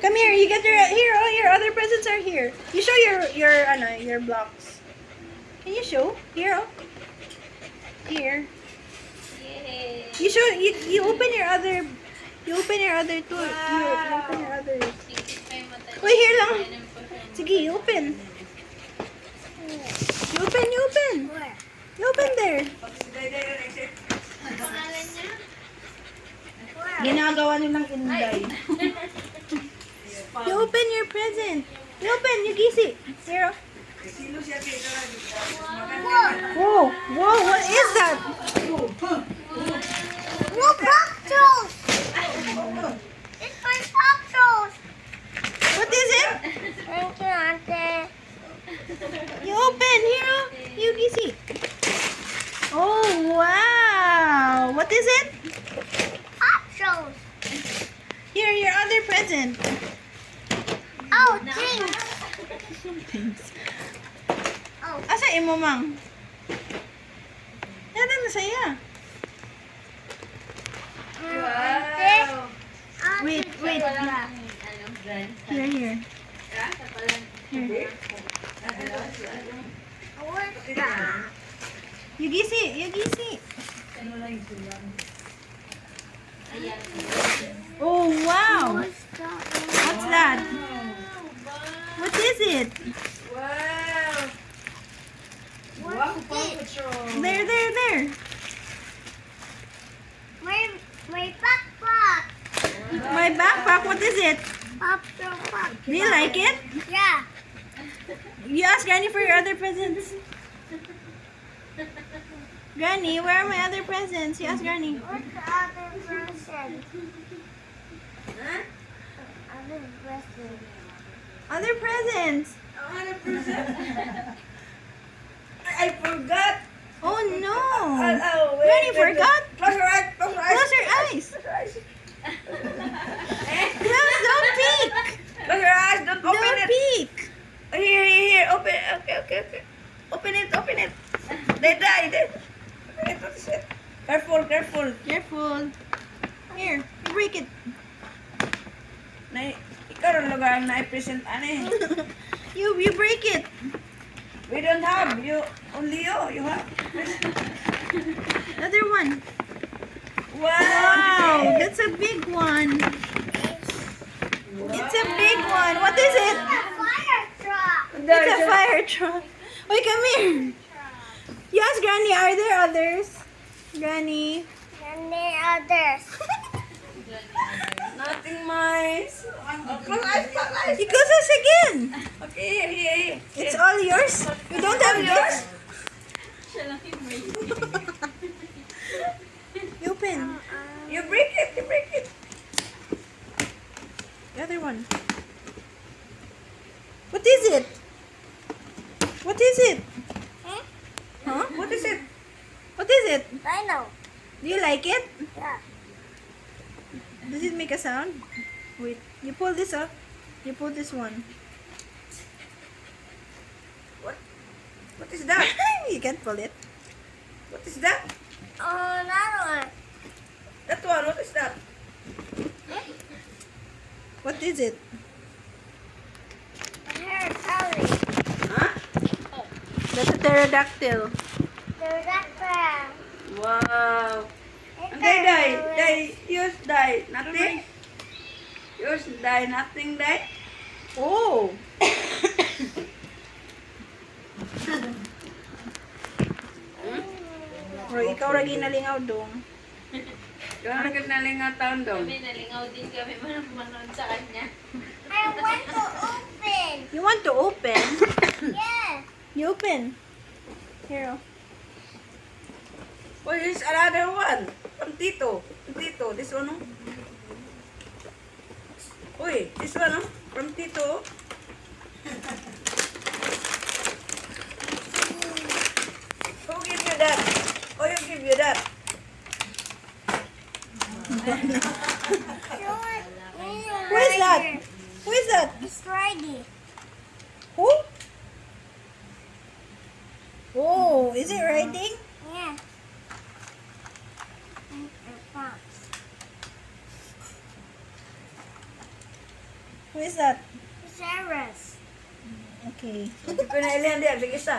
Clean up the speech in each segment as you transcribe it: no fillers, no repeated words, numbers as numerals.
Come here. You get here. All your other presents are here. You show your blocks. Can you show? Here. Oh. Here. Yay! You show. You open your other. You open your other two. You open your others. Wait, here lang. Sige, you open. You open. You open. Where? You open there. Ang pangalan niya? Ginagawa nilang inday. You open your present. You open. You gisi. Here. Whoa. Whoa. What is that? Look, Popsicles! It's my Popsicles! What is it? Thank you, Auntie. You open. Here. Oh. You gisi. Oh, wow. What is it? Popsicles! Here, your other present. Oh, thanks! Thanks. Oh, Asa imo mang? Yan na saya. Auntie. Wait. Ano, brand? Here. Here. Here. What's that? You gisi. Ayan. Oh, wow. What's that? What's that? What is it? What's this? There. My backpack. My backpack. What is it? Backpack. Do you like it? Yeah. You ask Granny for your other presents. Granny, where are my other presents? You ask Granny. What's the other present? Other present. Other presents. I forgot. Oh no. Oh, Granny forgot. Close your eyes. Close your eyes. Close your eyes. Close your eyes. Don't peek. Close your eyes. Don't open Don't it. peek. Here. Open. Okay. Open it. They die. Open it. What is it? Careful. Careful. Here, you break it. Ikaw rin lugar na i-present ane. You break it. We don't have. Only you have. Another one. Wow. Wow, that's a big one. It's a big one. What is it? A fire truck. It's a fire truck. Wait, come here. You ask Granny, are there others? Granny. And the others. Nothing nice. Close eyes. You close us again. Okay, here. It's all yours? You don't have yours? Siya lang yung may... You open. You break it. The other one. What is it? What is it? Huh? What is it? What is it? I know. Do you like it? Yeah. Does it make a sound? Wait, you pull this up. You pull this one. What is that? You can't pull it. What is that? Oh, another one. That one. What is that? What is it? Hair curly. Huh? That's a pterodactyl. There's that crab. Wow. Die. Yours die. Nothing. Yours die. Nothing die. Oh! Bro, ikaw ra ginalingaw dong. Yung ang nalinga taon daw. Kami nalingaw din kami manood sa kanya. I want to open. You want to open? Yes. You open. Here. Oh, here's another one. From Tito. This one, oh. Uy, this one, oh. From Tito. Who give you that? Oh, you give you that. Who is that? Who is that? It's Friday. Who? Oh, is it riding? Yeah. Who is that? Sarah's. Okay. Hindi ko na ilihan diyan. Sige isa.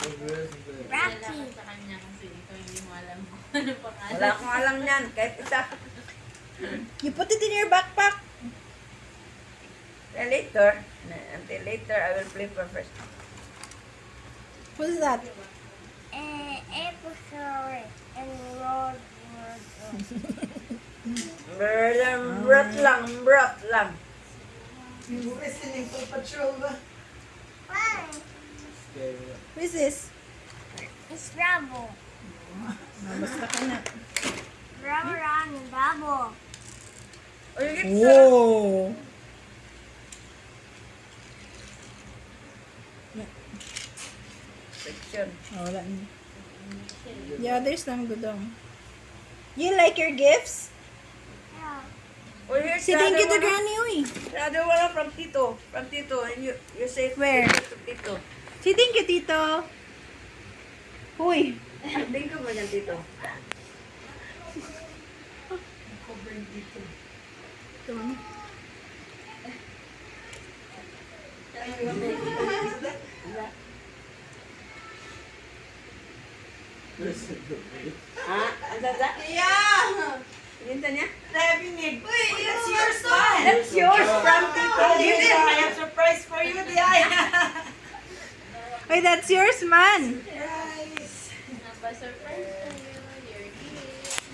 Wala ka sa kanya kasi ikaw hindi mo alam mo ano pangalan. Wala akong alam niyan. Kahit isa. You put it in your backpack. Then later, until later, I will play for first. Who's that? Episode and Lord. Brat lang, brat lang. Why? Who is this? It's Rubble. Basta ka na. Rubber on the double. O, you get sa... Whoa! Section. Oh, wala na. Yeah, there's lang dudong. You like your gifts? Yeah. O, here's Si thank you to Granny, uy. The other one from Tito. From Tito. And you say it Where? to Tito. Si thank you, Tito. Uy. Thank you mo dyan, Tito. Ito, mami. Ha? Ang dada? Yeah! Hinta niya? Definitely. Wait, that's yours, man. That's yours from Tito. Give it. I have surprise for you, Diay. Uy, that's yours, man. Surprise. Napa-surprise ko yun. Your gift.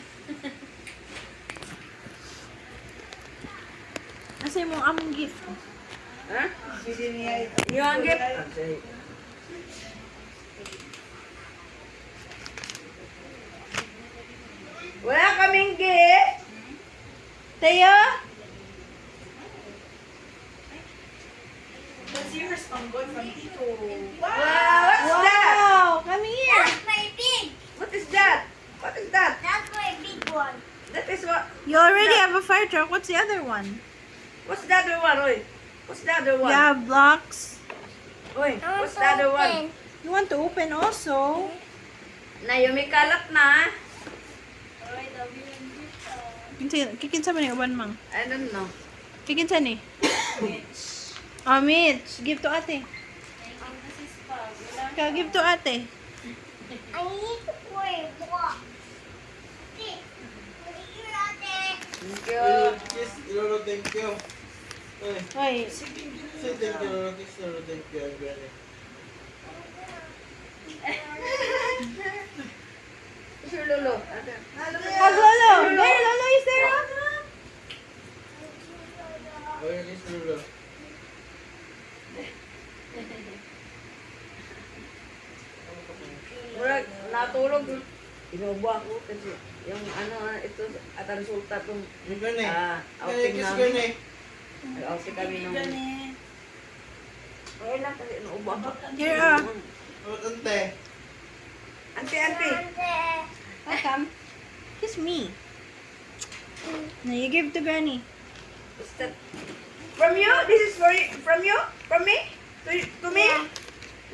Asa yung mong among gift? Ha? Bili niya ito. Yung ang gift? Wala kaming gift. Teo? That's yours, Panggoy, from Tito. Wow, what's that? Wow! Come here! That's my big. What is that? What is that? That's my big one. That is what? You already have a fire truck. What's the other one? What's the other one, Oy? What's the other one? You have blocks. Oy, I want what's to the other one? open. You want to open also? Na yung may kalat na. Alright, I'll be in Kikinsa ba ni uban mang? I don't know. Kikinsa ni? Oh, Mitch. Give to ate. Thank you, Mrs. Pag. Wala Ikaw, give to ate. I need to pour a block. Okay. Thank you, Ate. Thank you. Kiss Lolo, thank you. Hey, Oy, say thank you, Lolo. Kiss Lolo, thank you. I'm ready. Sure, Lolo. hug Lolo. There, Lolo is there. Oh, yeah, kiss Lolo. Murag, natulog. Inubo ako kasi yung ano, ito, at ang resulta itong Yung gani. outing Kiss namin. gani. Outing kami nung... Okay lang kasi inuubo ako. Here, ah. Oh, ante. Auntie, auntie. Ate. Welcome. Kiss me. Now you give to Granny. What's that? From you? This is for you? From you? From me? To me?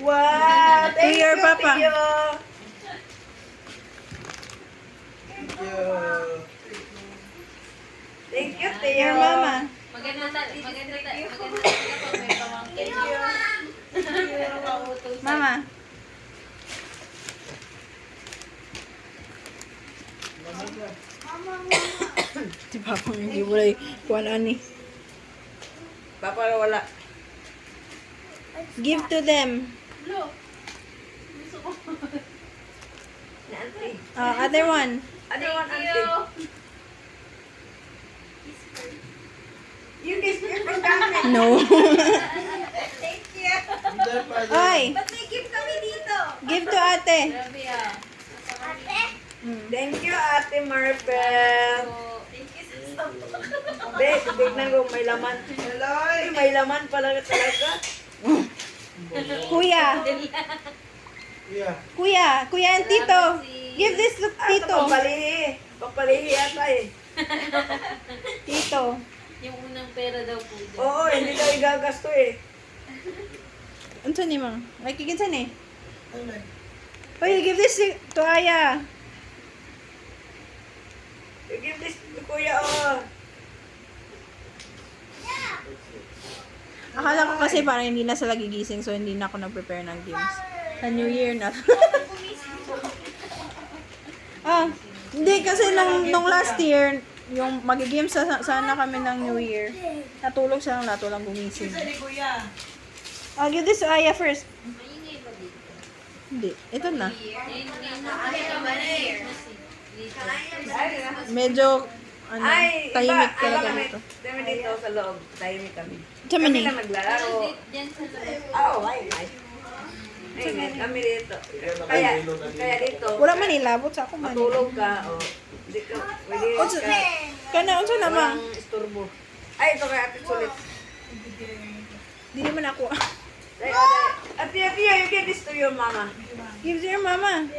Wow! Thank To your you, papa. Tio. Thank you. Thank you, Your Tio. mama. Maganda kapag may pamangkin. Mama. Di ba kung hindi mo lang kuhan ani? Papa, wala. Give to them. Lo. Gusto ko. Na auntie. Other one. Other one, Thank auntie. you. You kiss your first auntie. No. Thank you. Hindi, pwede. Oy, Ba't may gift kami dito? give to ate. Grabe ah. Ate. Thank you, Ate Maribel. Thank you sa Be, tignan ko, may laman. Ay, may laman pala talaga. Kuya. Yeah. Kuya and Tito. Give this to Tito. Papalihi. Papalihi ata eh. Tito. Yung unang pera daw po dyan. Oo, hindi daw igagasto eh. Ano ni mang? Ay, kikinsa ni. Ano? Oy, give this to Aya. You give this to Kuya, oh. Akala ko kasi parang hindi na sila gigising so hindi na ako nag-prepare ng games. Sa New Year na. Hindi kasi nung last year, yung magigames sana kami ng New Year. Natulog siya lang nato lang gumising. Sa ni Kuya. I'll give this to Aya first. Maingay ba dito? Hindi, ito na. Ngayon na. Medyo, tahimik iba talaga kami. dito. Kami dito sa loob. Tahimik kami. Kami Kami ni. lang naglalaro. Diyan sa labas. Ay. Ay, kami dito. Kaya dito. Wala man ilabot sa ako man. Matulog ka. O. Hindi ka. Pwede Unsa- ka. Kana, unsa na ma? Walang isturbo. Ay, ito kay Ate Sulit. Di naman ako. Ate, you give this to your mama. Give to your mama.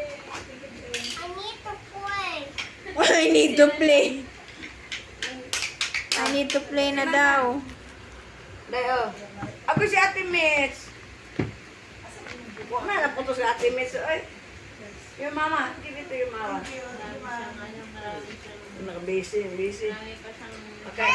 I need to play. I need to play na daw. Dayo. Ako si Ate Mitch. Huwag na naputo si Ate Mitch. Ay. Your mama. Give it to your mama. Marami siyang ano, marami siyang Busy. marami pa siyang Okay.